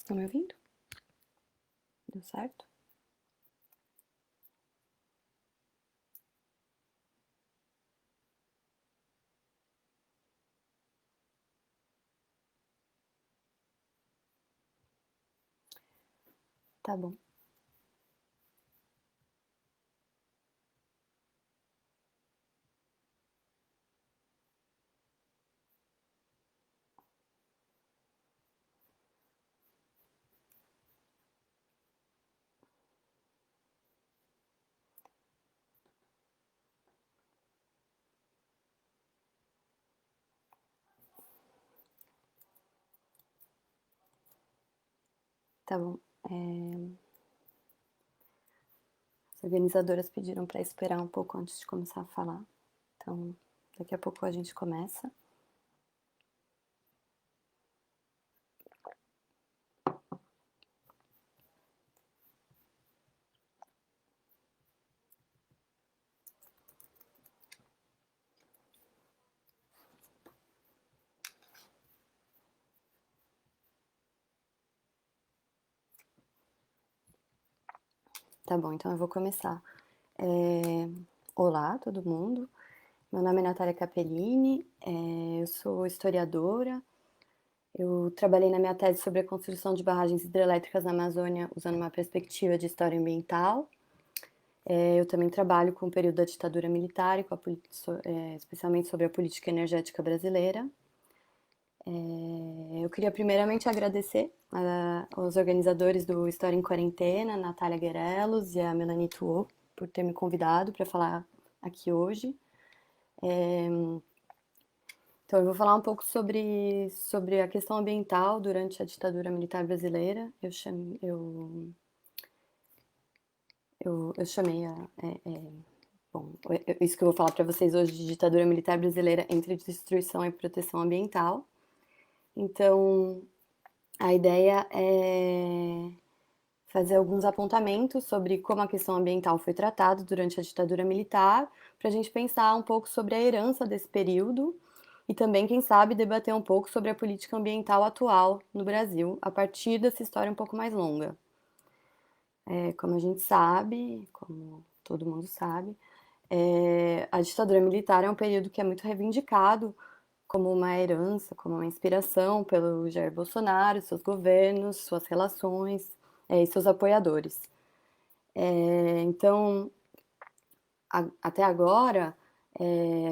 Estão me ouvindo? Deu certo? Tá bom. Tá bom. As organizadoras pediram para esperar um pouco antes de começar a falar. Então, daqui a pouco a gente começa. Tá bom, então eu vou começar. Olá, todo mundo. Meu nome é Natália Capellini, eu sou historiadora. Eu trabalhei na minha tese sobre a construção de barragens hidrelétricas na Amazônia usando uma perspectiva de história ambiental. Eu também trabalho com o período da ditadura militar, e especialmente sobre a política energética brasileira. Eu queria primeiramente agradecer aos organizadores do História em Quarentena, a Natália Guerelos e a Melanie Tuo, por ter me convidado para falar aqui hoje. Então, eu vou falar um pouco sobre a questão ambiental durante a ditadura militar brasileira. Eu chamei bom, isso que eu vou falar para vocês hoje de ditadura militar brasileira entre destruição e proteção ambiental. Então, a ideia é fazer alguns apontamentos sobre como a questão ambiental foi tratada durante a ditadura militar, para a gente pensar um pouco sobre a herança desse período e também, quem sabe, debater um pouco sobre a política ambiental atual no Brasil, a partir dessa história um pouco mais longa. Como a gente sabe, como todo mundo sabe, a ditadura militar é um período que é muito reivindicado como uma herança, como uma inspiração pelo Jair Bolsonaro, seus governos, suas relações e seus apoiadores. Então, até agora,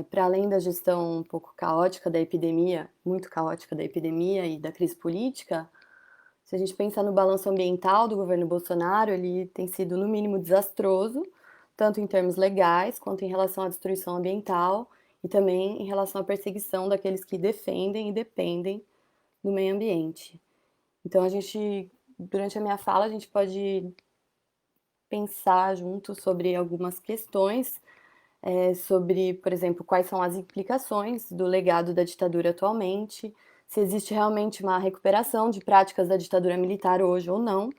para além da gestão um pouco caótica da epidemia, muito caótica da epidemia e da crise política, se a gente pensar no balanço ambiental do governo Bolsonaro, ele tem sido, no mínimo, desastroso, tanto em termos legais, quanto em relação à destruição ambiental e também em relação à perseguição daqueles que defendem e dependem do meio ambiente. Então, durante a minha fala, a gente pode pensar junto sobre algumas questões, sobre, por exemplo, quais são as implicações do legado da ditadura atualmente, se existe realmente uma recuperação de práticas da ditadura militar hoje ou não,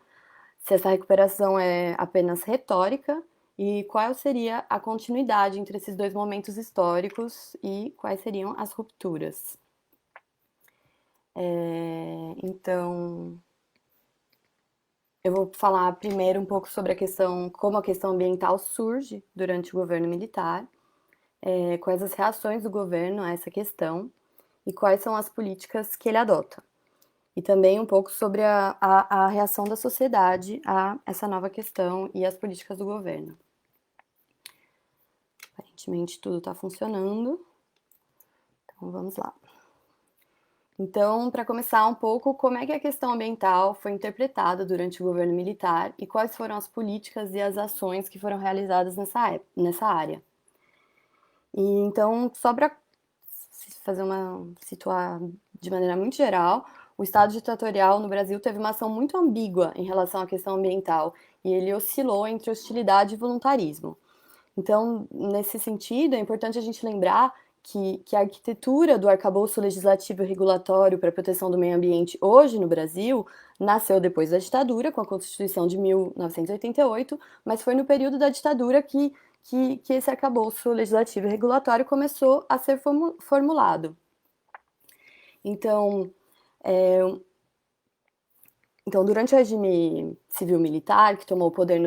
se essa recuperação é apenas retórica e qual seria a continuidade entre esses dois momentos históricos e quais seriam as rupturas. Então, eu vou falar primeiro um pouco sobre a questão, como a questão ambiental surge durante o governo militar, quais as reações do governo a essa questão e quais são as políticas que ele adota. E também um pouco sobre a reação da sociedade a essa nova questão e as políticas do governo. Aparentemente tudo está funcionando, então vamos lá. Então, para começar um pouco, como é que a questão ambiental foi interpretada durante o governo militar e quais foram as políticas e as ações que foram realizadas nessa área. E então, só para situar de maneira muito geral, o Estado ditatorial no Brasil teve uma ação muito ambígua em relação à questão ambiental e ele oscilou entre hostilidade e voluntarismo. Então, nesse sentido, é importante a gente lembrar que a arquitetura do arcabouço legislativo e regulatório para a proteção do meio ambiente hoje no Brasil nasceu depois da ditadura, com a Constituição de 1988, mas foi no período da ditadura que esse arcabouço legislativo e regulatório começou a ser formulado. Então, Então, durante o regime civil-militar, que tomou o poder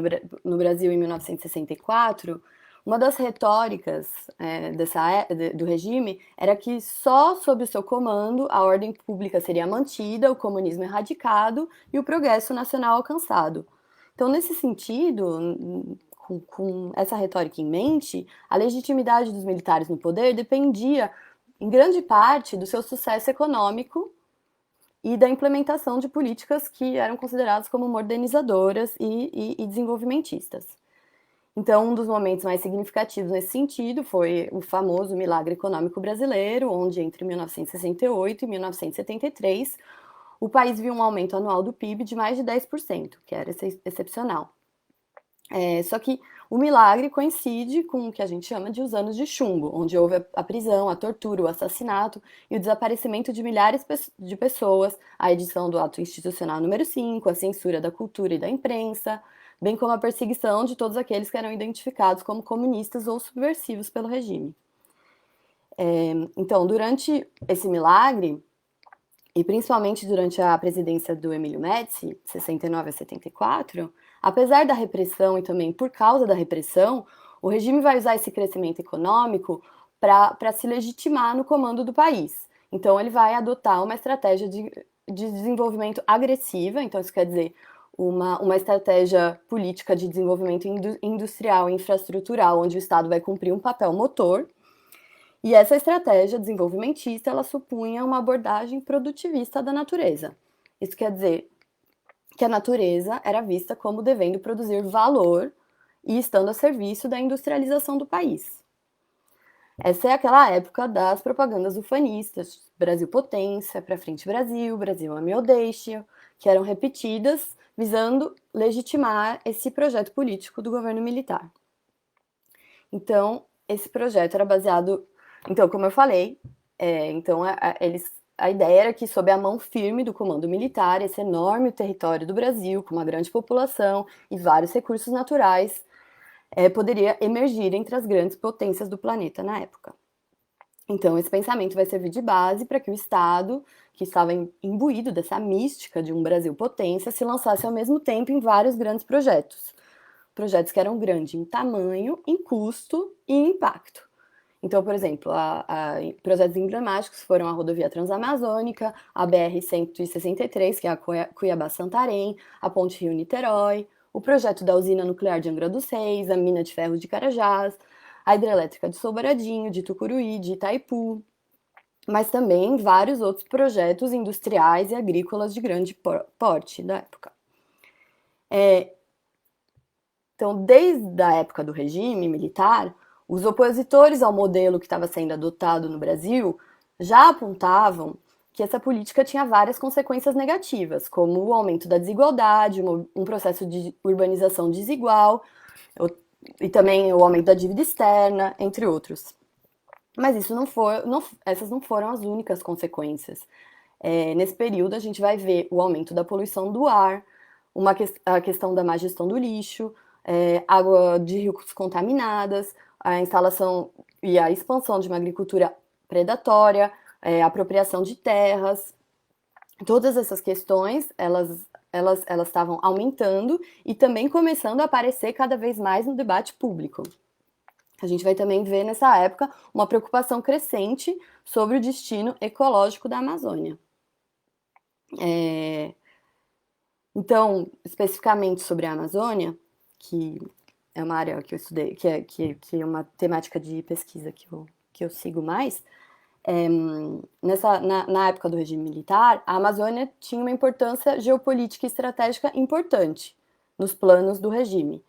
no Brasil em 1964, uma das retóricas do regime era que só sob o seu comando a ordem pública seria mantida, o comunismo erradicado e o progresso nacional alcançado. Então, nesse sentido, com essa retórica em mente, a legitimidade dos militares no poder dependia, em grande parte, do seu sucesso econômico e da implementação de políticas que eram consideradas como modernizadoras e desenvolvimentistas. Então, um dos momentos mais significativos nesse sentido foi o famoso milagre econômico brasileiro, onde entre 1968 e 1973 o país viu um aumento anual do PIB de mais de 10%, que era excepcional. Só que o milagre coincide com o que a gente chama de os anos de chumbo, onde houve a prisão, a tortura, o assassinato e o desaparecimento de milhares de pessoas, a edição do ato institucional número 5, a censura da cultura e da imprensa, bem como a perseguição de todos aqueles que eram identificados como comunistas ou subversivos pelo regime. Então, durante esse milagre, e principalmente durante a presidência do Emílio Médici, 69 a 74, apesar da repressão e também por causa da repressão, o regime vai usar esse crescimento econômico para se legitimar no comando do país. Então, ele vai adotar uma estratégia de desenvolvimento agressiva, então isso quer dizer uma estratégia política de desenvolvimento industrial e infraestrutural, onde o Estado vai cumprir um papel motor. E essa estratégia desenvolvimentista, ela supunha uma abordagem produtivista da natureza. Isso quer dizer que a natureza era vista como devendo produzir valor e estando a serviço da industrialização do país. Essa é aquela época das propagandas ufanistas, Brasil potência, pra frente Brasil, Brasil ame ou deixe, que eram repetidas visando legitimar esse projeto político do governo militar. Então, esse projeto era baseado, então, como eu falei, a ideia era que, sob a mão firme do comando militar, esse enorme território do Brasil, com uma grande população e vários recursos naturais, poderia emergir entre as grandes potências do planeta na época. Então, esse pensamento vai servir de base para que o Estado, que estava imbuído dessa mística de um Brasil potência, se lançasse ao mesmo tempo em vários grandes projetos. Projetos que eram grandes em tamanho, em custo e em impacto. Então, por exemplo, projetos emblemáticos foram a rodovia Transamazônica, a BR-163, que é a Cuiabá-Santarém, a Ponte Rio-Niterói, o projeto da usina nuclear de Angra dos Reis, a mina de ferro de Carajás, a hidrelétrica de Sobradinho, de Tucuruí, de Itaipu, mas também vários outros projetos industriais e agrícolas de grande porte da época. Então, desde a época do regime militar, os opositores ao modelo que estava sendo adotado no Brasil já apontavam que essa política tinha várias consequências negativas, como o aumento da desigualdade, um processo de urbanização desigual, e também o aumento da dívida externa, entre outros. Mas essas não foram as únicas consequências. Nesse período, a gente vai ver o aumento da poluição do ar, a questão da má gestão do lixo, água de rios contaminadas, a instalação e a expansão de uma agricultura predatória, apropriação de terras. Todas essas questões, elas estavam aumentando e também começando a aparecer cada vez mais no debate público. A gente vai também ver nessa época uma preocupação crescente sobre o destino ecológico da Amazônia. Então, especificamente sobre a Amazônia, que é uma área que eu estudei, que é uma temática de pesquisa que eu sigo mais, na época do regime militar, a Amazônia tinha uma importância geopolítica e estratégica importante nos planos do regime.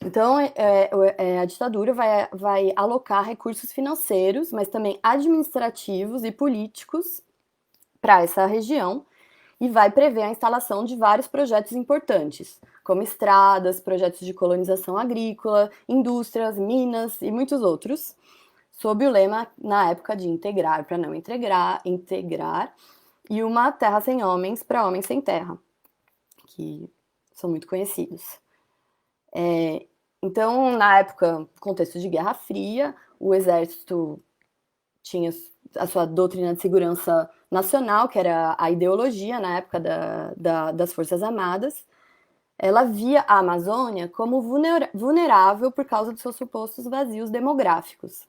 Então, a ditadura vai alocar recursos financeiros, mas também administrativos e políticos para essa região e vai prever a instalação de vários projetos importantes, como estradas, projetos de colonização agrícola, indústrias, minas e muitos outros, sob o lema, na época, de integrar para não integrar, e uma terra sem homens para homens sem terra, que são muito conhecidos. Então, na época, contexto de Guerra Fria, o exército tinha a sua doutrina de segurança nacional, que era a ideologia na época das Forças Armadas, ela via a Amazônia como vulnerável por causa dos seus supostos vazios demográficos.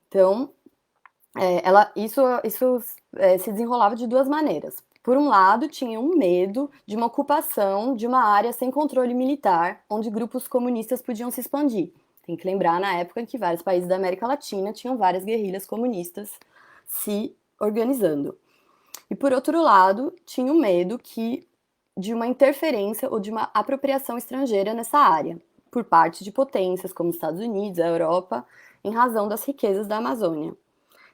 Então, isso se desenrolava de duas maneiras. Por um lado, tinha um medo de uma ocupação de uma área sem controle militar, onde grupos comunistas podiam se expandir. Tem que lembrar na época em que vários países da América Latina tinham várias guerrilhas comunistas se organizando. E por outro lado, tinha o medo de uma interferência ou de uma apropriação estrangeira nessa área, por parte de potências como os Estados Unidos, a Europa, em razão das riquezas da Amazônia.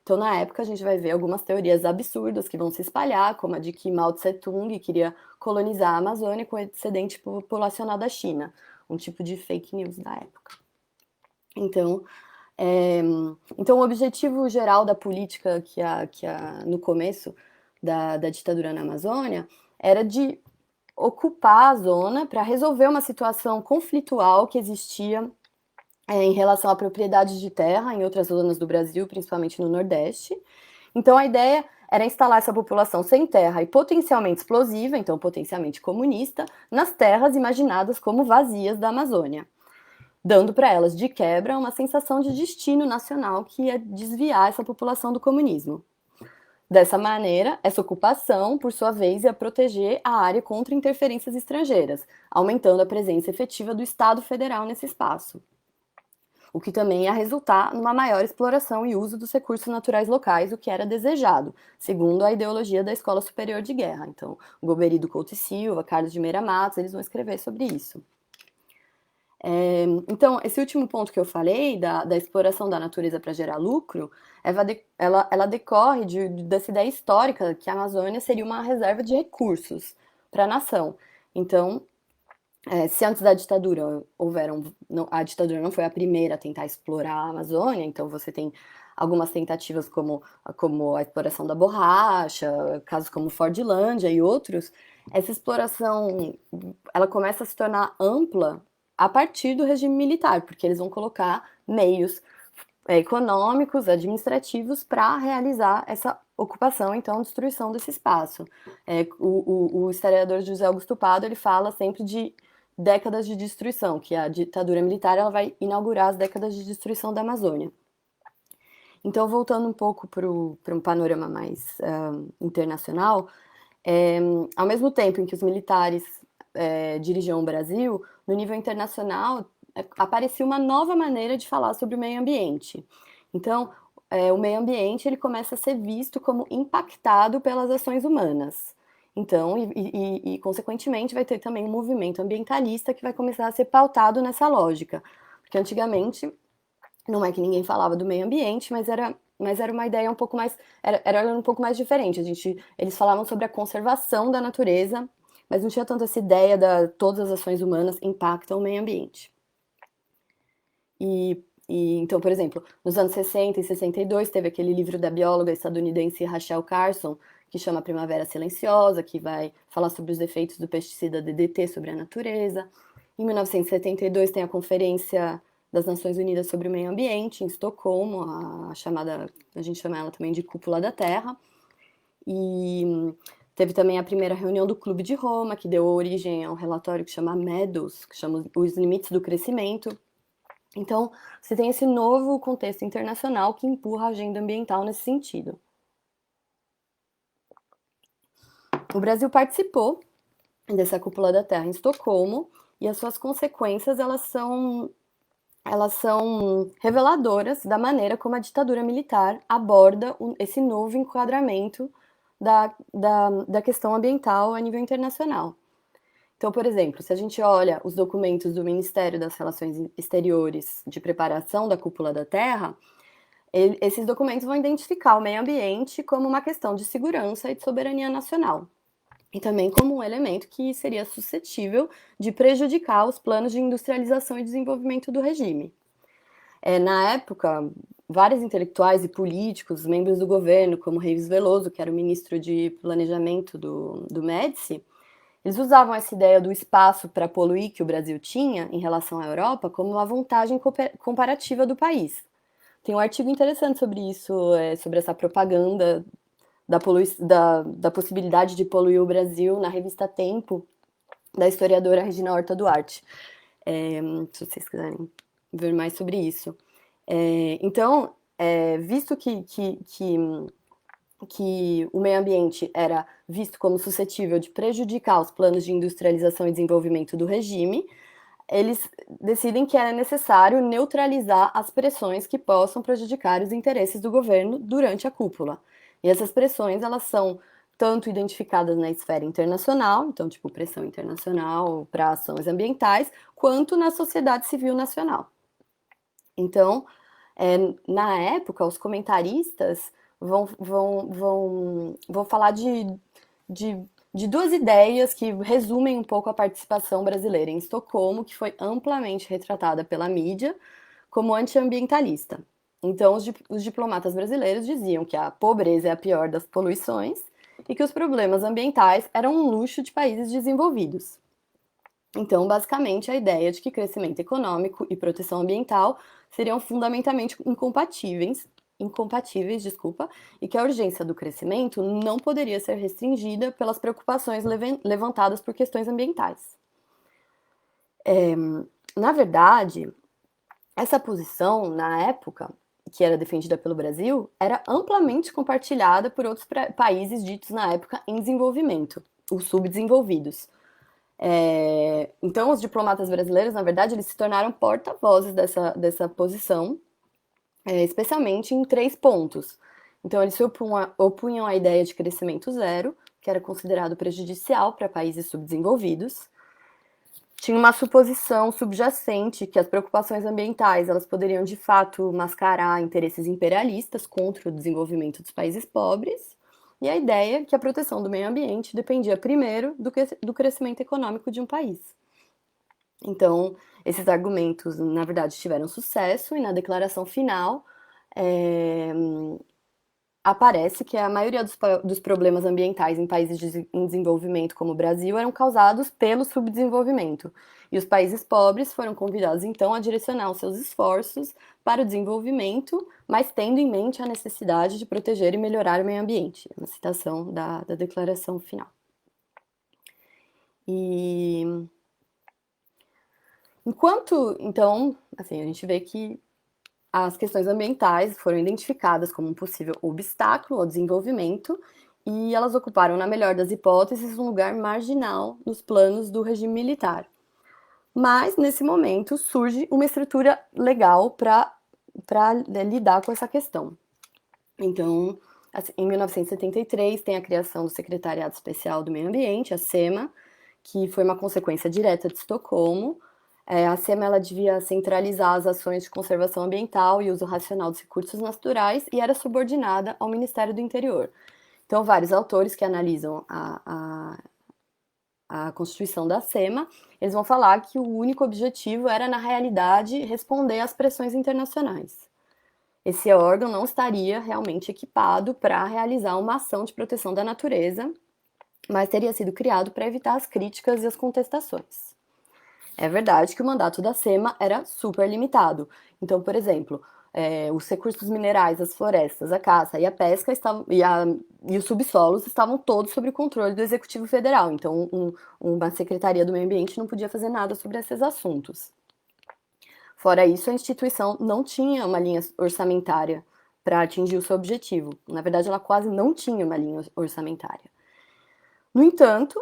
Então, na época, a gente vai ver algumas teorias absurdas que vão se espalhar, como a de que Mao Tse-tung queria colonizar a Amazônia com o excedente populacional da China, um tipo de fake news da época. Então, o objetivo geral da política no começo da ditadura na Amazônia era de ocupar a zona para resolver uma situação conflitual que existia em relação à propriedade de terra em outras zonas do Brasil, principalmente no Nordeste. Então, a ideia era instalar essa população sem terra e potencialmente explosiva, então potencialmente comunista, nas terras imaginadas como vazias da Amazônia, dando para elas, de quebra, uma sensação de destino nacional que ia desviar essa população do comunismo. Dessa maneira, essa ocupação, por sua vez, ia proteger a área contra interferências estrangeiras, aumentando a presença efetiva do Estado federal nesse espaço, o que também ia resultar numa maior exploração e uso dos recursos naturais locais, o que era desejado, segundo a ideologia da Escola Superior de Guerra. Então, Goberido Couto e Silva, Carlos de Meira Matos, eles vão escrever sobre isso. Então, esse último ponto que eu falei, da exploração da natureza para gerar lucro, ela decorre dessa ideia histórica que a Amazônia seria uma reserva de recursos para a nação. Então, se antes da ditadura a ditadura não foi a primeira a tentar explorar a Amazônia, então você tem algumas tentativas como a exploração da borracha, casos como Fordlândia e outros. Essa exploração, ela começa a se tornar ampla a partir do regime militar, porque eles vão colocar meios econômicos, administrativos para realizar essa ocupação, então destruição desse espaço. O historiador José Augusto Pado, ele fala sempre de décadas de destruição, que a ditadura militar ela vai inaugurar as décadas de destruição da Amazônia. Então, voltando um pouco para um panorama mais internacional, ao mesmo tempo em que os militares dirigiam o Brasil, no nível internacional aparecia uma nova maneira de falar sobre o meio ambiente. Então, o meio ambiente ele começa a ser visto como impactado pelas ações humanas. Então, consequentemente, vai ter também um movimento ambientalista que vai começar a ser pautado nessa lógica. Porque antigamente, não é que ninguém falava do meio ambiente, mas era uma ideia um pouco mais, era um pouco mais diferente. Eles falavam sobre a conservação da natureza, mas não tinha tanto essa ideia de todas as ações humanas impactam o meio ambiente. Então, por exemplo, nos anos 60 e 62, teve aquele livro da bióloga estadunidense Rachel Carson, que chama Primavera Silenciosa, que vai falar sobre os efeitos do pesticida DDT sobre a natureza. Em 1972, tem a Conferência das Nações Unidas sobre o Meio Ambiente, em Estocolmo, a gente chama ela também de Cúpula da Terra. E teve também a primeira reunião do Clube de Roma, que deu origem a um relatório que chama Meadows, que chama Os Limites do Crescimento. Então, você tem esse novo contexto internacional que empurra a agenda ambiental nesse sentido. O Brasil participou dessa Cúpula da Terra em Estocolmo e as suas consequências elas são reveladoras da maneira como a ditadura militar aborda esse novo enquadramento da questão ambiental a nível internacional. Então, por exemplo, se a gente olha os documentos do Ministério das Relações Exteriores de preparação da Cúpula da Terra, esses documentos vão identificar o meio ambiente como uma questão de segurança e de soberania nacional, e também como um elemento que seria suscetível de prejudicar os planos de industrialização e desenvolvimento do regime. Na época, vários intelectuais e políticos, membros do governo, como Reives Veloso, que era o ministro de Planejamento do Médici, eles usavam essa ideia do espaço para poluir que o Brasil tinha em relação à Europa como uma vantagem comparativa do país. Tem um artigo interessante sobre isso, sobre essa propaganda da possibilidade de poluir o Brasil na revista Tempo, da historiadora Regina Horta Duarte. Se vocês quiserem ver mais sobre isso. Então, visto que o meio ambiente era visto como suscetível de prejudicar os planos de industrialização e desenvolvimento do regime, eles decidem que é necessário neutralizar as pressões que possam prejudicar os interesses do governo durante a cúpula. E essas pressões, elas são tanto identificadas na esfera internacional, então, tipo, pressão internacional para ações ambientais, quanto na sociedade civil nacional. Então, na época, os comentaristas vão falar de duas ideias que resumem um pouco a participação brasileira em Estocolmo, que foi amplamente retratada pela mídia como antiambientalista. Então, os diplomatas brasileiros diziam que a pobreza é a pior das poluições e que os problemas ambientais eram um luxo de países desenvolvidos. Então, basicamente, a ideia de que crescimento econômico e proteção ambiental seriam fundamentalmente incompatíveis, e que a urgência do crescimento não poderia ser restringida pelas preocupações levantadas por questões ambientais. Na verdade, essa posição, na época, que era defendida pelo Brasil, era amplamente compartilhada por outros países ditos na época em desenvolvimento, os subdesenvolvidos. Então, os diplomatas brasileiros, na verdade, eles se tornaram porta-vozes dessa posição, especialmente em 3 pontos. Então, eles se opunham à ideia de crescimento zero, que era considerado prejudicial para países subdesenvolvidos. Tinha uma suposição subjacente que as preocupações ambientais elas poderiam, de fato, mascarar interesses imperialistas contra o desenvolvimento dos países pobres, e a ideia que a proteção do meio ambiente dependia primeiro do crescimento econômico de um país. Então, esses argumentos, na verdade, tiveram sucesso, e na declaração final aparece que a maioria dos problemas ambientais em países em desenvolvimento como o Brasil eram causados pelo subdesenvolvimento. E os países pobres foram convidados, então, a direcionar os seus esforços para o desenvolvimento, mas tendo em mente a necessidade de proteger e melhorar o meio ambiente. Uma citação da declaração final. E enquanto, então, assim, a gente vê que as questões ambientais foram identificadas como um possível obstáculo ao desenvolvimento e elas ocuparam, na melhor das hipóteses, um lugar marginal nos planos do regime militar. Mas, nesse momento, surge uma estrutura legal para lidar com essa questão. Então, assim, em 1973, tem a criação do Secretariado Especial do Meio Ambiente, a SEMA, que foi uma consequência direta de Estocolmo. A SEMA ela devia centralizar as ações de conservação ambiental e uso racional dos recursos naturais e era subordinada ao Ministério do Interior. Então, vários autores que analisam a constituição da SEMA, eles vão falar que o único objetivo era, na realidade, responder às pressões internacionais. Esse órgão não estaria realmente equipado para realizar uma ação de proteção da natureza, mas teria sido criado para evitar as críticas e as contestações. É verdade que o mandato da SEMA era super limitado. Então, por exemplo, os recursos minerais, as florestas, a caça e a pesca e os subsolos estavam todos sob o controle do Executivo Federal. Então, uma Secretaria do Meio Ambiente não podia fazer nada sobre esses assuntos. Fora isso, a instituição não tinha uma linha orçamentária para atingir o seu objetivo. Na verdade, ela quase não tinha uma linha orçamentária. No entanto,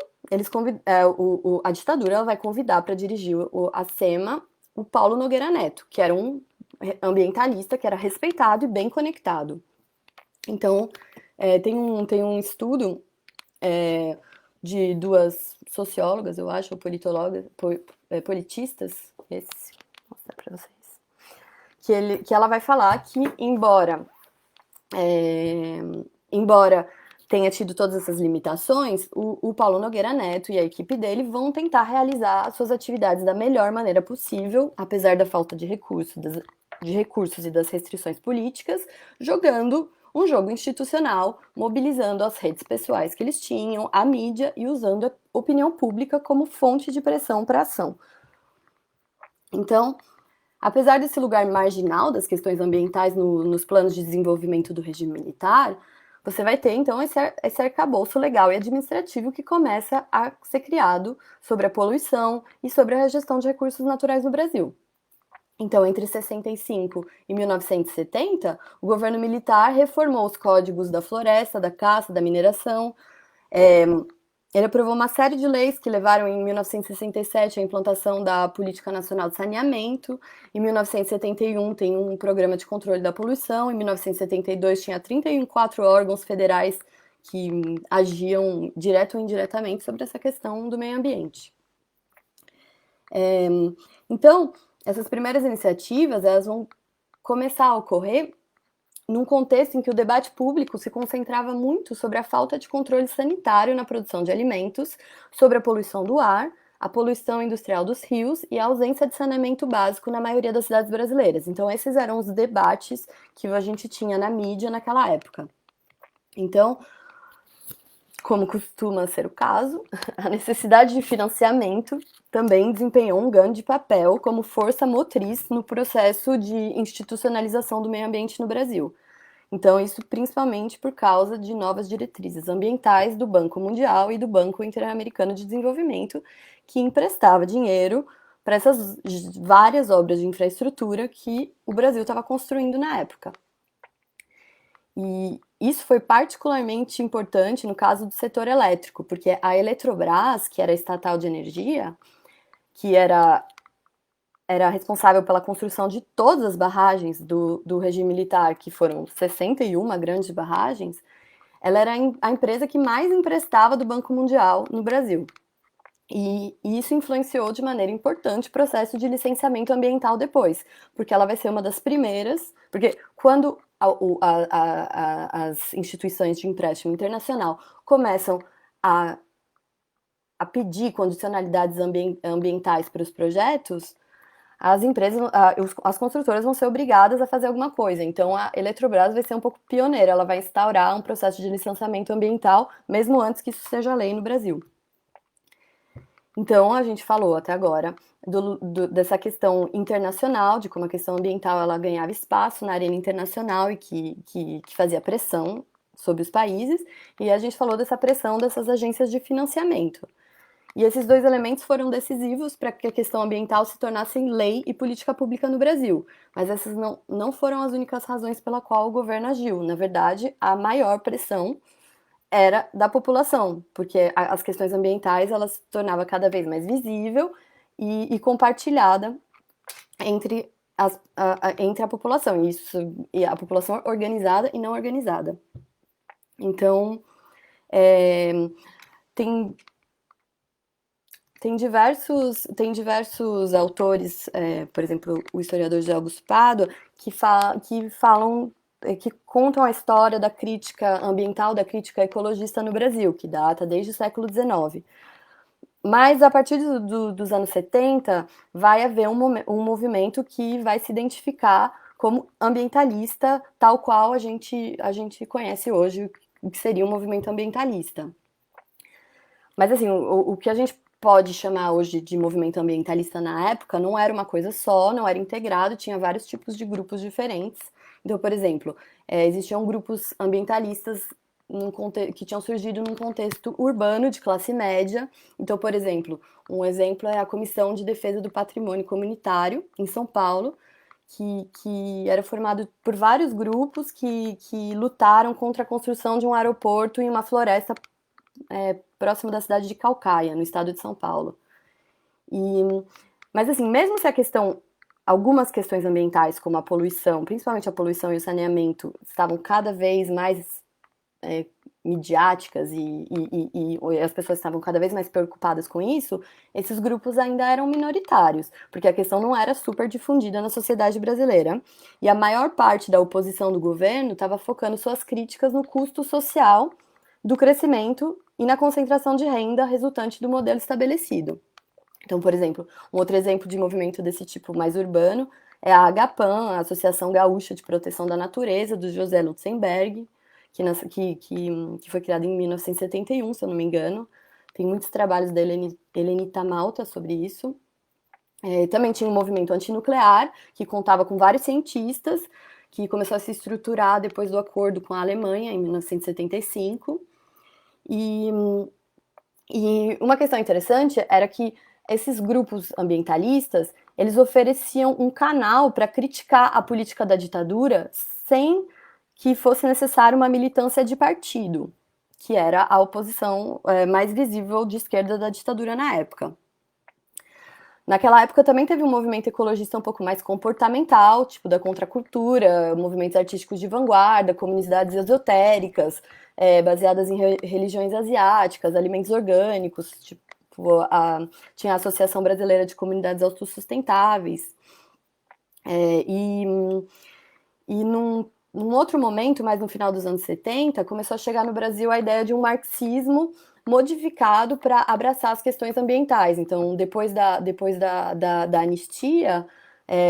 a ditadura ela vai convidar para dirigir a SEMA o Paulo Nogueira Neto, que era um ambientalista que era respeitado e bem conectado. Então, tem um estudo de duas sociólogas, eu acho, ou politistas, vou mostrar para vocês, que ela vai falar que, embora tenha tido todas essas limitações, o Paulo Nogueira Neto e a equipe dele vão tentar realizar as suas atividades da melhor maneira possível, apesar da falta de recursos e das restrições políticas, jogando um jogo institucional, mobilizando as redes pessoais que eles tinham, a mídia e usando a opinião pública como fonte de pressão para a ação. Então, apesar desse lugar marginal das questões ambientais nos planos de desenvolvimento do regime militar, você vai ter, então, esse arcabouço legal e administrativo que começa a ser criado sobre a poluição e sobre a gestão de recursos naturais no Brasil. Então, entre 65 e 1970, o governo militar reformou os códigos da floresta, da caça, da mineração. Ele aprovou uma série de leis que levaram, em 1967, à implantação da Política Nacional de Saneamento. Em 1971, tem um programa de controle da poluição. Em 1972, tinha 34 órgãos federais que agiam direto ou indiretamente sobre essa questão do meio ambiente. Então, essas primeiras iniciativas, elas vão começar a ocorrer num contexto em que o debate público se concentrava muito sobre a falta de controle sanitário na produção de alimentos, sobre a poluição do ar, a poluição industrial dos rios e a ausência de saneamento básico na maioria das cidades brasileiras. Então, esses eram os debates que a gente tinha na mídia naquela época. Então, como costuma ser o caso, a necessidade de financiamento também desempenhou um grande papel como força motriz no processo de institucionalização do meio ambiente no Brasil. Então, isso principalmente por causa de novas diretrizes ambientais do Banco Mundial e do Banco Interamericano de Desenvolvimento, que emprestava dinheiro para essas várias obras de infraestrutura que o Brasil estava construindo na época. E isso foi particularmente importante no caso do setor elétrico, porque a Eletrobras, que era a estatal de energia, que era responsável pela construção de todas as barragens do regime militar, que foram 61 grandes barragens, ela era a empresa que mais emprestava do Banco Mundial no Brasil. E isso influenciou de maneira importante o processo de licenciamento ambiental depois, porque ela vai ser uma das primeiras, porque quando as instituições de empréstimo internacional começam a pedir condicionalidades ambientais para os projetos, as empresas, as construtoras vão ser obrigadas a fazer alguma coisa. Então, a Eletrobras vai ser um pouco pioneira, ela vai instaurar um processo de licenciamento ambiental, mesmo antes que isso seja lei no Brasil. Então, a gente falou até agora dessa questão internacional, de como a questão ambiental ela ganhava espaço na arena internacional e que fazia pressão sobre os países, e a gente falou dessa pressão dessas agências de financiamento. E esses dois elementos foram decisivos para que a questão ambiental se tornasse lei e política pública no Brasil. Mas essas não foram as únicas razões pela qual o governo agiu. Na verdade, a maior pressão era da população, porque as questões ambientais elas se tornavam cada vez mais visível e compartilhada entre a população, e a população organizada e não organizada. Então, tem diversos autores, por exemplo, o historiador José Augusto Pádua, que contam a história da crítica ambiental, da crítica ecologista no Brasil, que data desde o século XIX. Mas a partir dos anos 70, vai haver um movimento que vai se identificar como ambientalista, tal qual a gente conhece hoje o que seria um movimento ambientalista. Mas assim, o que a gente pode chamar hoje de movimento ambientalista na época não era uma coisa só, não era integrado, tinha vários tipos de grupos diferentes. Então, por exemplo, existiam grupos ambientalistas que tinham surgido num contexto urbano de classe média. Então, por exemplo, um exemplo é a Comissão de Defesa do Patrimônio Comunitário, em São Paulo, que era formado por vários grupos que lutaram contra a construção de um aeroporto em uma floresta próximo da cidade de Caucaia, no estado de São Paulo. Mas assim, mesmo se algumas questões ambientais, como a poluição, principalmente a poluição e o saneamento, estavam cada vez mais midiáticas e as pessoas estavam cada vez mais preocupadas com isso, esses grupos ainda eram minoritários, porque a questão não era super difundida na sociedade brasileira. E a maior parte da oposição do governo estava focando suas críticas no custo social do crescimento e na concentração de renda resultante do modelo estabelecido. Então, por exemplo, um outro exemplo de movimento desse tipo mais urbano é a AGAPAN, a Associação Gaúcha de Proteção da Natureza, do José Lutzenberg, que foi criada em 1971, se eu não me engano. Tem muitos trabalhos da Helenita Malta sobre isso. Também tinha um movimento antinuclear, que contava com vários cientistas que começou a se estruturar depois do acordo com a Alemanha, em 1975. E, e uma questão interessante era que esses grupos ambientalistas, eles ofereciam um canal para criticar a política da ditadura sem que fosse necessário uma militância de partido, que era a oposição mais visível de esquerda da ditadura na época. Naquela época também teve um movimento ecologista um pouco mais comportamental, tipo da contracultura, movimentos artísticos de vanguarda, comunidades esotéricas, baseadas em religiões asiáticas, alimentos orgânicos, tipo, tinha a Associação Brasileira de Comunidades Autossustentáveis. E num outro momento, mais no final dos anos 70, começou a chegar no Brasil a ideia de um marxismo modificado para abraçar as questões ambientais. Então, depois da anistia,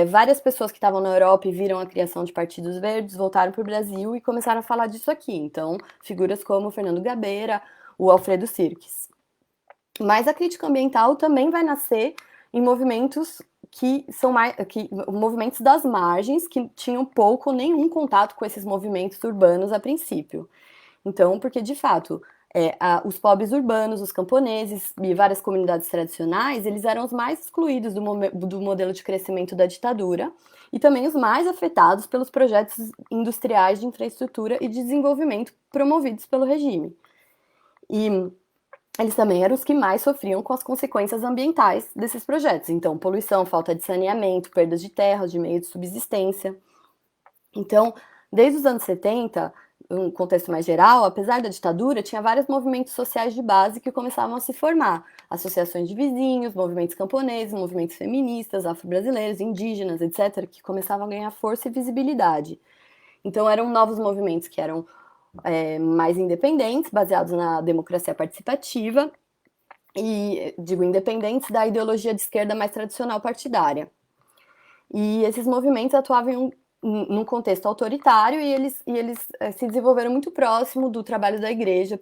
várias pessoas que estavam na Europa e viram a criação de partidos verdes voltaram para o Brasil e começaram a falar disso aqui. Então, figuras como o Fernando Gabeira, o Alfredo Sirques. Mas a crítica ambiental também vai nascer em movimentos que são movimentos das margens, que tinham pouco ou nenhum contato com esses movimentos urbanos a princípio. Então, porque de fato, os pobres urbanos, os camponeses e várias comunidades tradicionais, eles eram os mais excluídos do modelo de crescimento da ditadura e também os mais afetados pelos projetos industriais de infraestrutura e de desenvolvimento promovidos pelo regime. E eles também eram os que mais sofriam com as consequências ambientais desses projetos. Então, poluição, falta de saneamento, perdas de terras, de meio de subsistência. Então, desde os anos 70, um contexto mais geral, apesar da ditadura, tinha vários movimentos sociais de base que começavam a se formar. Associações de vizinhos, movimentos camponeses, movimentos feministas, afro-brasileiros, indígenas, etc., que começavam a ganhar força e visibilidade. Então, eram novos movimentos que eram mais independentes, baseados na democracia participativa, e digo independentes da ideologia de esquerda mais tradicional partidária. E esses movimentos atuavam num contexto autoritário e eles se desenvolveram muito próximo do trabalho da igreja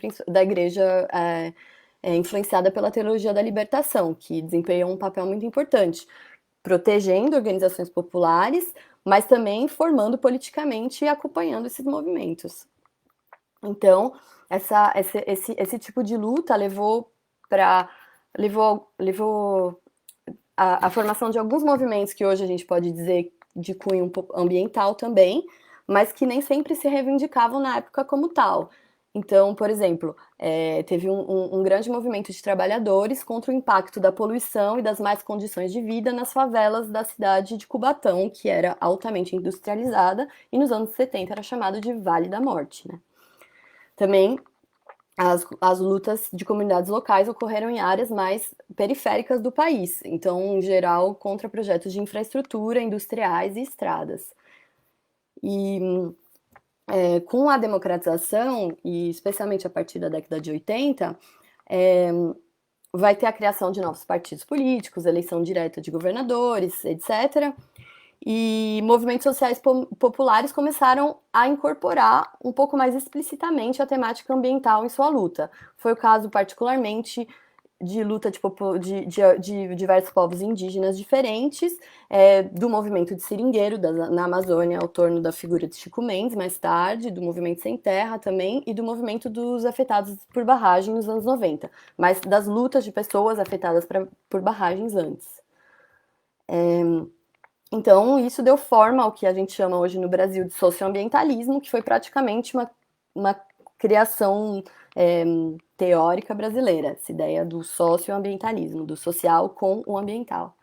influenciada pela teologia da libertação, que desempenhou um papel muito importante, protegendo organizações populares, mas também formando politicamente e acompanhando esses movimentos. Então, esse tipo de luta levou a formação de alguns movimentos que hoje a gente pode dizer de cunho ambiental também, mas que nem sempre se reivindicavam na época como tal. Então, por exemplo, teve um grande movimento de trabalhadores contra o impacto da poluição e das más condições de vida nas favelas da cidade de Cubatão, que era altamente industrializada e nos anos 70 era chamado de Vale da Morte, né? Também as lutas de comunidades locais ocorreram em áreas mais periféricas do país, então, em geral, contra projetos de infraestrutura, industriais e estradas. E com a democratização, e especialmente a partir da década de 80, vai ter a criação de novos partidos políticos, eleição direta de governadores, etc., e movimentos sociais populares começaram a incorporar um pouco mais explicitamente a temática ambiental em sua luta. Foi o caso, particularmente, de luta de diversos povos indígenas diferentes, do movimento de seringueiro na Amazônia, ao torno da figura de Chico Mendes, mais tarde, do movimento Sem Terra também, e do movimento dos afetados por barragem nos anos 90, mas das lutas de pessoas afetadas por barragens antes. Então, isso deu forma ao que a gente chama hoje no Brasil de socioambientalismo, que foi praticamente uma criação teórica brasileira, essa ideia do socioambientalismo, do social com o ambiental.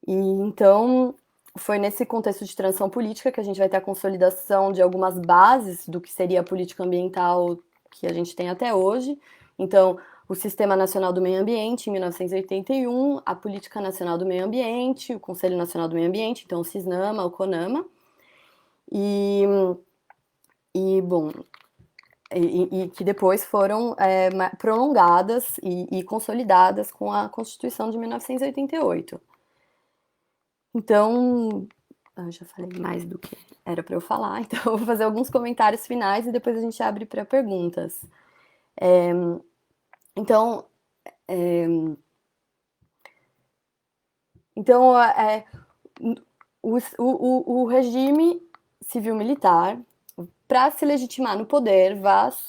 E então, foi nesse contexto de transição política que a gente vai ter a consolidação de algumas bases do que seria a política ambiental que a gente tem até hoje. Então, o Sistema Nacional do Meio Ambiente, em 1981, a Política Nacional do Meio Ambiente, o Conselho Nacional do Meio Ambiente, então o CISNAMA, o CONAMA, bom, que depois foram prolongadas e consolidadas com a Constituição de 1988. Então, eu já falei mais do que era para eu falar, então eu vou fazer alguns comentários finais e depois a gente abre para perguntas. Então, o regime civil-militar, para se legitimar no poder,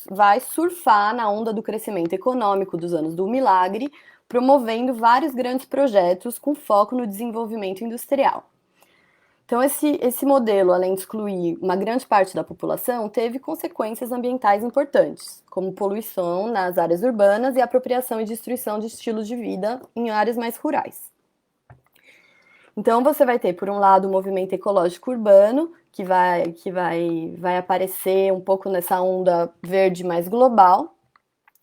vai surfar na onda do crescimento econômico dos anos do milagre, promovendo vários grandes projetos com foco no desenvolvimento industrial. Então, esse modelo, além de excluir uma grande parte da população, teve consequências ambientais importantes, como poluição nas áreas urbanas e apropriação e destruição de estilos de vida em áreas mais rurais. Então, você vai ter, por um lado, o movimento ecológico urbano, que vai aparecer um pouco nessa onda verde mais global,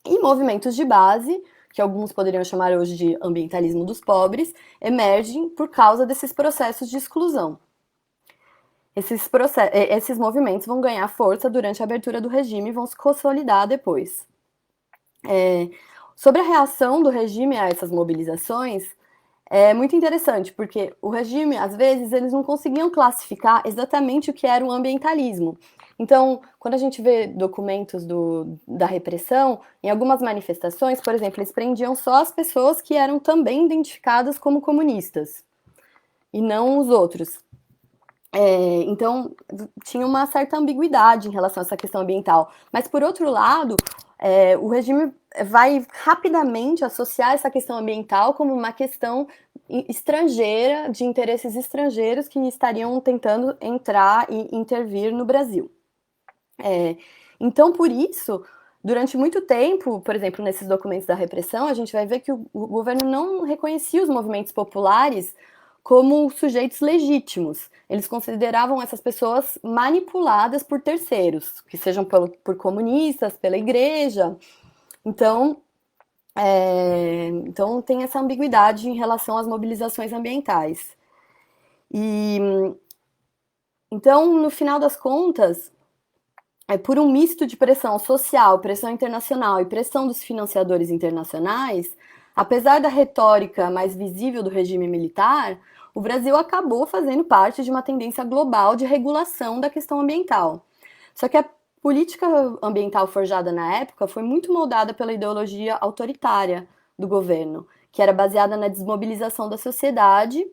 e movimentos de base, que alguns poderiam chamar hoje de ambientalismo dos pobres, emergem por causa desses processos de exclusão. Esses movimentos vão ganhar força durante a abertura do regime e vão se consolidar depois. Sobre a reação do regime a essas mobilizações, é muito interessante, porque o regime, às vezes, eles não conseguiam classificar exatamente o que era o ambientalismo. Então, quando a gente vê documentos da repressão, em algumas manifestações, por exemplo, eles prendiam só as pessoas que eram também identificadas como comunistas, e não os outros. Então, tinha uma certa ambiguidade em relação a essa questão ambiental. Mas, por outro lado, o regime vai rapidamente associar essa questão ambiental como uma questão estrangeira, de interesses estrangeiros que estariam tentando entrar e intervir no Brasil. Então, por isso, durante muito tempo, por exemplo, nesses documentos da repressão, a gente vai ver que o governo não reconhecia os movimentos populares como sujeitos legítimos. Eles consideravam essas pessoas manipuladas por terceiros, que sejam por comunistas, pela igreja. Então, então tem essa ambiguidade em relação às mobilizações ambientais. E então, no final das contas, por um misto de pressão social, pressão internacional e pressão dos financiadores internacionais, apesar da retórica mais visível do regime militar, o Brasil acabou fazendo parte de uma tendência global de regulação da questão ambiental. Só que a política ambiental forjada na época foi muito moldada pela ideologia autoritária do governo, que era baseada na desmobilização da sociedade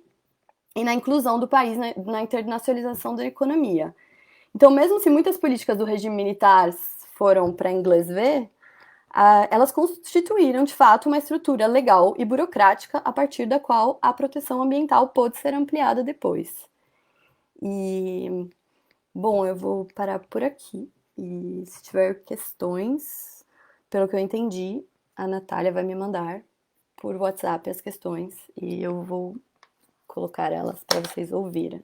e na inclusão do país na internacionalização da economia. Então, mesmo se muitas políticas do regime militar foram para inglês ver, elas constituíram, de fato, uma estrutura legal e burocrática a partir da qual a proteção ambiental pôde ser ampliada depois. E, bom, eu vou parar por aqui. E se tiver questões, pelo que eu entendi, a Natália vai me mandar por WhatsApp as questões e eu vou colocar elas para vocês ouvirem.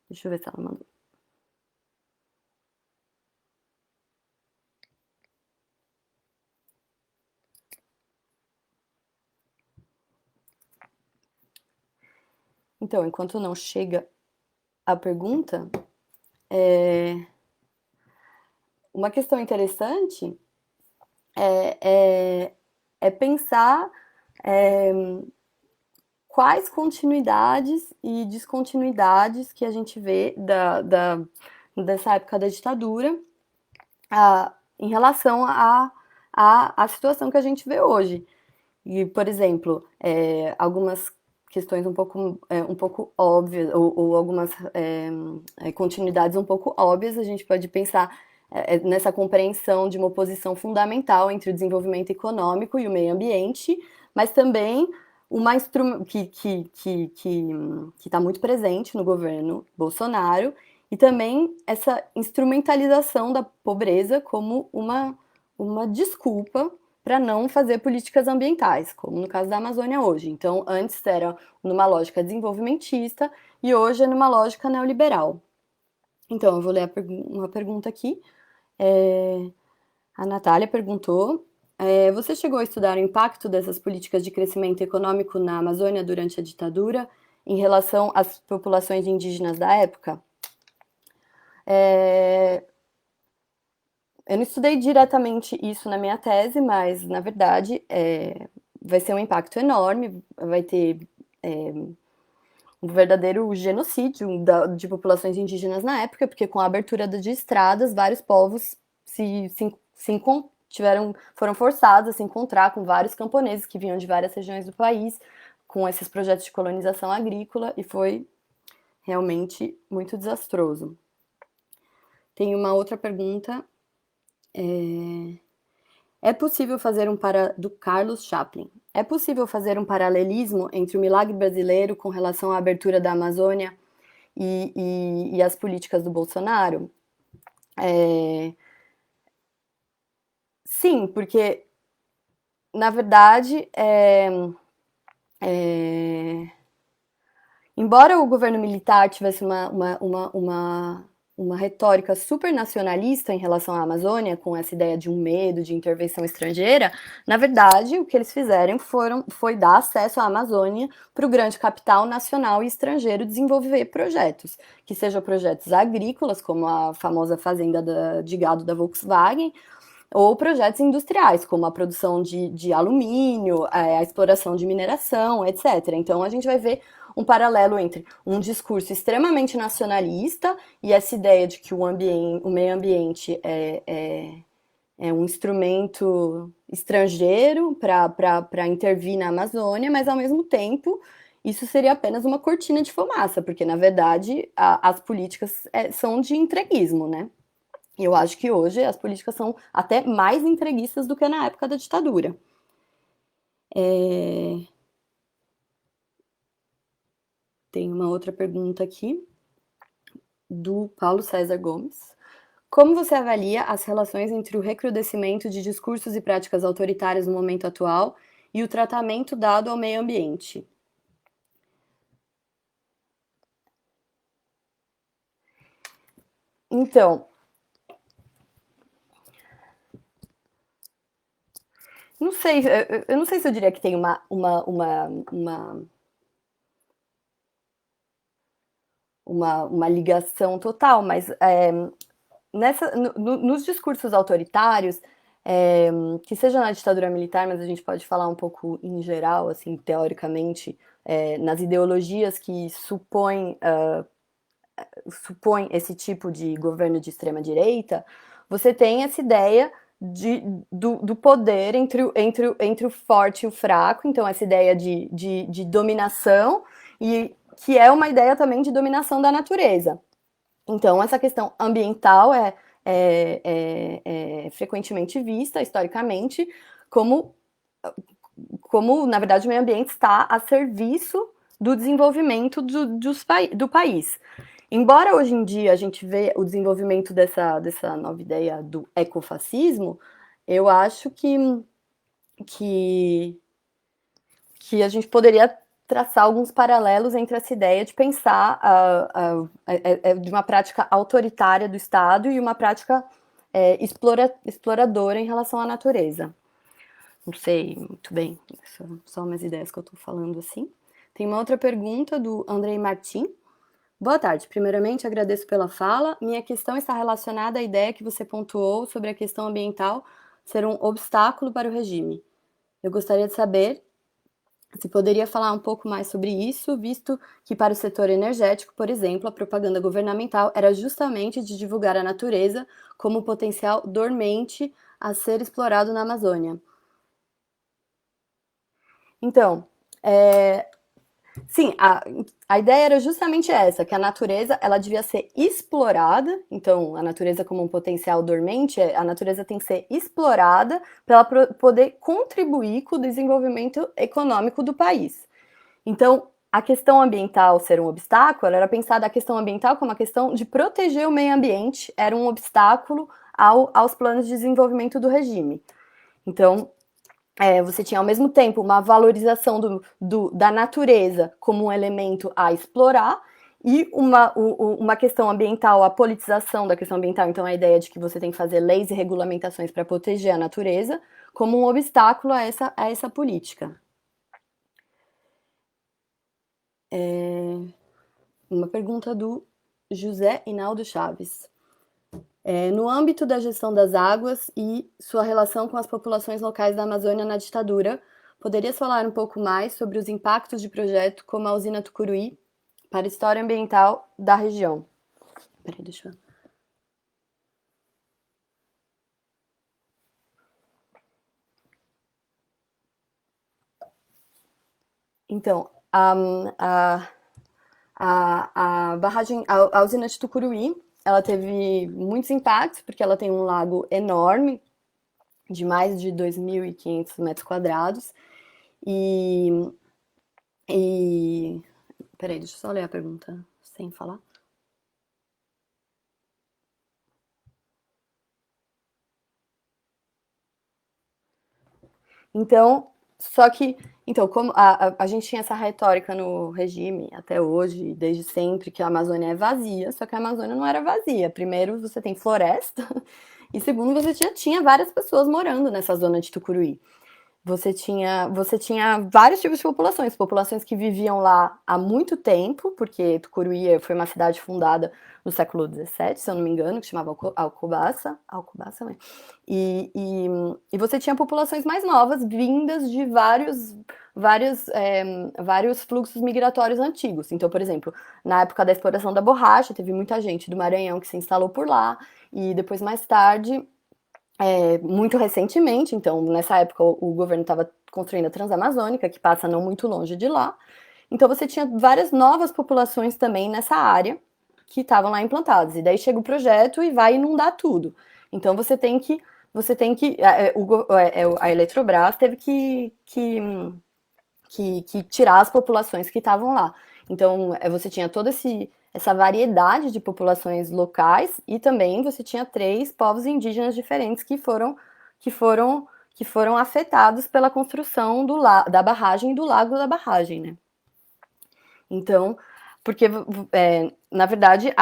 Deixa eu ver se ela mandou. Então, enquanto não chega a pergunta, uma questão interessante é pensar quais continuidades e descontinuidades que a gente vê dessa época da ditadura em relação à situação que a gente vê hoje. E, por exemplo, algumas questões um pouco óbvias, ou algumas continuidades um pouco óbvias, a gente pode pensar nessa compreensão de uma oposição fundamental entre o desenvolvimento econômico e o meio ambiente, mas também que está muito presente no governo Bolsonaro, e também essa instrumentalização da pobreza como uma desculpa para não fazer políticas ambientais, como no caso da Amazônia hoje. Então, antes era numa lógica desenvolvimentista e hoje é numa lógica neoliberal. Então, eu vou ler uma pergunta aqui. A Natália perguntou: você chegou a estudar o impacto dessas políticas de crescimento econômico na Amazônia durante a ditadura em relação às populações indígenas da época? Eu não estudei diretamente isso na minha tese, mas, na verdade, vai ser um impacto enorme, vai ter um verdadeiro genocídio de populações indígenas na época, porque com a abertura de estradas, vários povos se foram forçados a se encontrar com vários camponeses que vinham de várias regiões do país, com esses projetos de colonização agrícola, e foi realmente muito desastroso. Tem uma outra pergunta. É possível fazer do Carlos Chaplin. É possível fazer um paralelismo entre o milagre brasileiro com relação à abertura da Amazônia e as políticas do Bolsonaro? Sim, porque, na verdade, embora o governo militar tivesse uma retórica super nacionalista em relação à Amazônia, com essa ideia de um medo de intervenção estrangeira, na verdade, o que eles fizeram foi dar acesso à Amazônia para o grande capital nacional e estrangeiro desenvolver projetos, que sejam projetos agrícolas, como a famosa fazenda de gado da Volkswagen, ou projetos industriais, como a produção de alumínio, a exploração de mineração, etc. Então, a gente vai ver um paralelo entre um discurso extremamente nacionalista e essa ideia de que o meio ambiente é um instrumento estrangeiro para intervir na Amazônia, mas, ao mesmo tempo, isso seria apenas uma cortina de fumaça, porque, na verdade, as políticas são de entreguismo, né? E eu acho que hoje as políticas são até mais entreguistas do que na época da ditadura. Tem uma outra pergunta aqui, do Paulo César Gomes. Como você avalia as relações entre o recrudescimento de discursos e práticas autoritárias no momento atual e o tratamento dado ao meio ambiente? Então, não sei, eu não sei se eu diria que tem uma ligação total, mas nos discursos autoritários, que seja na ditadura militar, mas a gente pode falar um pouco em geral, assim, teoricamente, nas ideologias que supõem esse tipo de governo de extrema direita, você tem essa ideia do poder entre o forte e o fraco, então essa ideia de dominação, e que é uma ideia também de dominação da natureza. Então, essa questão ambiental é frequentemente vista, historicamente, como, na verdade, o meio ambiente está a serviço do desenvolvimento do país. Embora hoje em dia a gente vê o desenvolvimento dessa nova ideia do ecofascismo, eu acho que, que a gente poderia traçar alguns paralelos entre essa ideia de pensar de uma prática autoritária do Estado e uma prática exploradora em relação à natureza. Não sei muito bem, são só umas ideias que eu estou falando assim. Tem uma outra pergunta do Andrei Martin. Boa tarde. Primeiramente, agradeço pela fala. Minha questão está relacionada à ideia que você pontuou sobre a questão ambiental ser um obstáculo para o regime. Eu gostaria de saber se poderia falar um pouco mais sobre isso, visto que para o setor energético, por exemplo, a propaganda governamental era justamente de divulgar a natureza como potencial dormente a ser explorado na Amazônia. Então, sim, a ideia era justamente essa, que a natureza ela devia ser explorada, então a natureza como um potencial dormente, a natureza tem que ser explorada para ela poder contribuir com o desenvolvimento econômico do país. Então, a questão ambiental ser um obstáculo, ela era pensada a questão ambiental como uma questão de proteger o meio ambiente, era um obstáculo aos planos de desenvolvimento do regime. Então, você tinha ao mesmo tempo uma valorização da natureza como um elemento a explorar e uma questão ambiental, a politização da questão ambiental, então a ideia de que você tem que fazer leis e regulamentações para proteger a natureza, como um obstáculo a essa política. Uma pergunta do José Hinaldo Chaves. No âmbito da gestão das águas e sua relação com as populações locais da Amazônia na ditadura, poderia falar um pouco mais sobre os impactos de projeto como a usina Tucuruí para a história ambiental da região? Peraí, deixa eu... Então, a, a barragem, a usina de Tucuruí, ela teve muitos impactos, porque ela tem um lago enorme, de mais de 2.500 metros quadrados, e, e... Peraí, deixa eu só ler a pergunta sem falar. Então, só que, então, como a gente tinha essa retórica no regime até hoje, desde sempre, que a Amazônia é vazia, só que a Amazônia não era vazia. Primeiro, você tem floresta, e segundo, você já tinha várias pessoas morando nessa zona de Tucuruí. Você tinha vários tipos de populações, populações que viviam lá há muito tempo, porque Tucuruí foi uma cidade fundada no século XVII, se eu não me engano, que chamava Alcobaça, né? E você tinha populações mais novas, vindas de vários fluxos migratórios antigos. Então, por exemplo, na época da exploração da borracha, teve muita gente do Maranhão que se instalou por lá, e depois, mais tarde, muito recentemente, então nessa época o governo estava construindo a Transamazônica, que passa não muito longe de lá. Então você tinha várias novas populações também nessa área que estavam lá implantadas. E daí chega o projeto e vai inundar tudo. Então a Eletrobras teve que tirar as populações que estavam lá. Então, você tinha toda essa variedade de populações locais e também você tinha 3 povos indígenas diferentes que foram, que foram afetados pela construção da barragem e do lago da barragem, né? Então, porque, na verdade,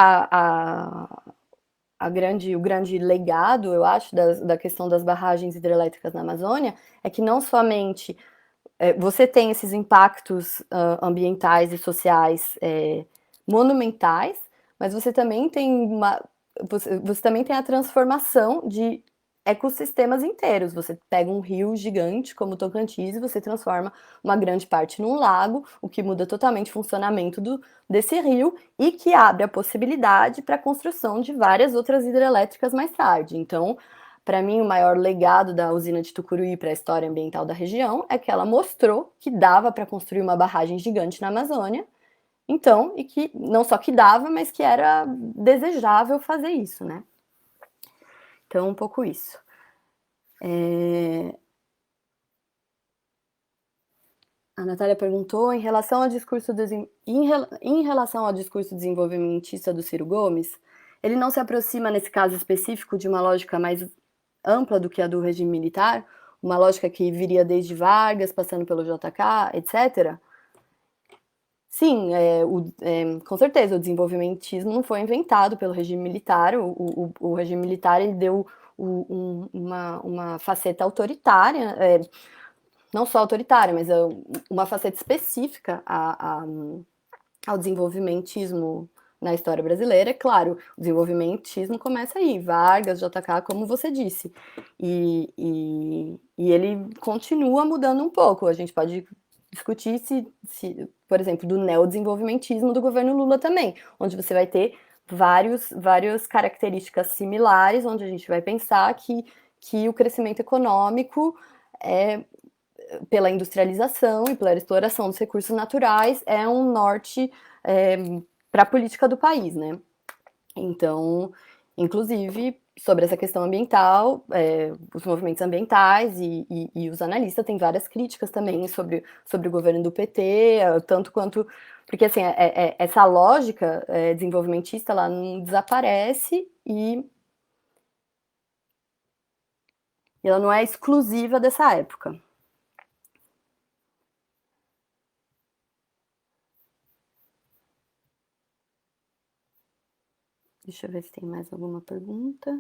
o grande legado, eu acho, da questão das barragens hidrelétricas na Amazônia é que não somente você tem esses impactos ambientais e sociais monumentais, mas você também tem a transformação de ecossistemas inteiros. Você pega um rio gigante como o Tocantins e você transforma uma grande parte num lago, o que muda totalmente o funcionamento desse rio e que abre a possibilidade para a construção de várias outras hidrelétricas mais tarde. Então, para mim, o maior legado da usina de Tucuruí para a história ambiental da região é que ela mostrou que dava para construir uma barragem gigante na Amazônia. Então, e que não só que dava, mas que era desejável fazer isso, né? Então, um pouco isso. A Natália perguntou em relação ao discurso desenvolvimentista do Ciro Gomes, ele não se aproxima, nesse caso específico, de uma lógica mais ampla do que a do regime militar, uma lógica que viria desde Vargas, passando pelo JK, etc. Sim, com certeza, o desenvolvimentismo não foi inventado pelo regime militar. O regime militar ele deu uma faceta autoritária, não só autoritária, mas uma faceta específica ao desenvolvimentismo na história brasileira. É claro, o desenvolvimentismo começa aí, Vargas, JK, como você disse. E ele continua mudando um pouco. A gente pode discutir por exemplo, do neodesenvolvimentismo do governo Lula também, onde você vai ter várias características similares, onde a gente vai pensar que o crescimento econômico pela industrialização e pela exploração dos recursos naturais é um norte para a política do país, né? Então, inclusive, sobre essa questão ambiental, os movimentos ambientais e os analistas têm várias críticas também sobre o governo do PT, tanto quanto. Porque, assim, essa lógica desenvolvimentista, ela não desaparece e ela não é exclusiva dessa época. Deixa eu ver se tem mais alguma pergunta.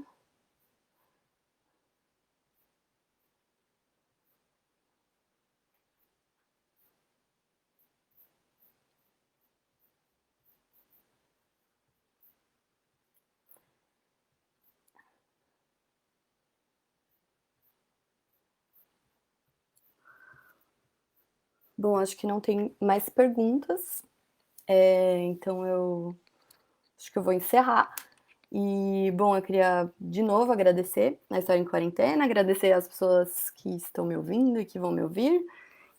Bom, acho que não tem mais perguntas, então eu acho que eu vou encerrar. E, bom, eu queria de novo agradecer a História em Quarentena, agradecer as pessoas que estão me ouvindo e que vão me ouvir.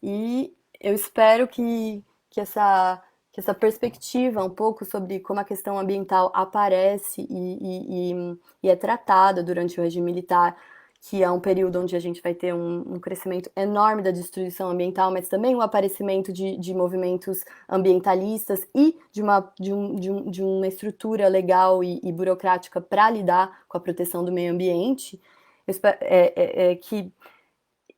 E Eu espero que essa, que essa perspectiva um pouco sobre como a questão ambiental aparece e é tratada durante o regime militar, que é um período onde a gente vai ter um crescimento enorme da destruição ambiental, mas também o aparecimento de movimentos ambientalistas e de uma estrutura legal e burocrática para lidar com a proteção do meio ambiente. Eu espero, que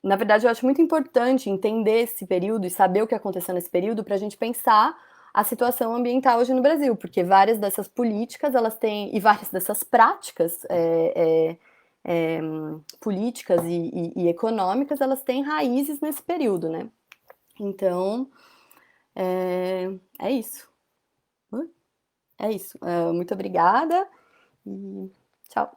na verdade, eu acho muito importante entender esse período e saber o que aconteceu nesse período para a gente pensar a situação ambiental hoje no Brasil, porque várias dessas políticas elas têm e várias dessas práticas políticas e econômicas elas têm raízes nesse período, né? Então é isso, é isso. Muito obrigada e tchau.